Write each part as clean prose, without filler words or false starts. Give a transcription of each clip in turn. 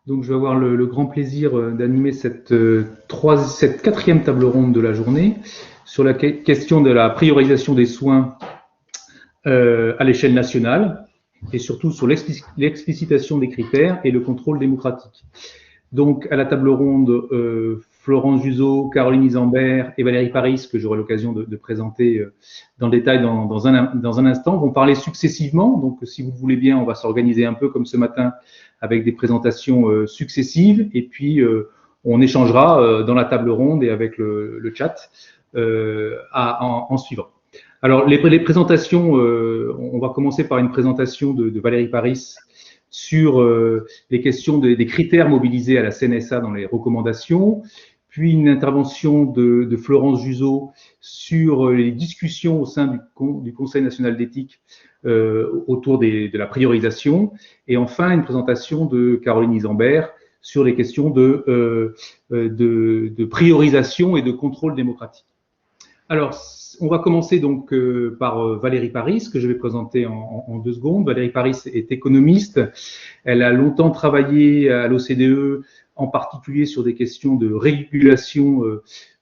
Donc, je vais avoir le grand plaisir d'animer cette quatrième table ronde de la journée sur la question de la priorisation des soins à l'échelle nationale et surtout sur l'explicitation des critères et le contrôle démocratique. Donc, à la table ronde, Florence Juzeau, Caroline Isambert et Valérie Paris, que j'aurai l'occasion de présenter dans le détail dans un instant, vont parler successivement. Donc, si vous voulez bien, on va s'organiser un peu comme ce matin avec des présentations successives et puis on échangera dans la table ronde et avec le chat en suivant. Alors, les présentations, on va commencer par une présentation de Valérie Paris sur les questions des critères mobilisés à la CNSA dans les recommandations, puis une intervention de Florence Juzeau sur les discussions au sein du Conseil national d'éthique autour de la priorisation, et enfin une présentation de Caroline Isambert sur les questions de priorisation et de contrôle démocratique. Alors, on va commencer donc par Valérie Paris, que je vais présenter en 2 secondes. Valérie Paris est économiste. Elle a longtemps travaillé à l'OCDE, en particulier sur des questions de régulation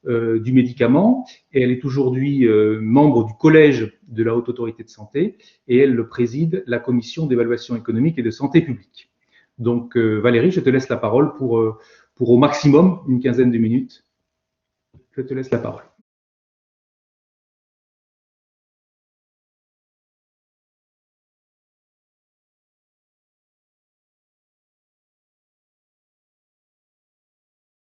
du médicament. Et elle est aujourd'hui membre du Collège de la Haute Autorité de Santé et elle préside la Commission d'évaluation économique et de santé publique. Donc, Valérie, je te laisse la parole pour au maximum une quinzaine de minutes. Je te laisse la parole.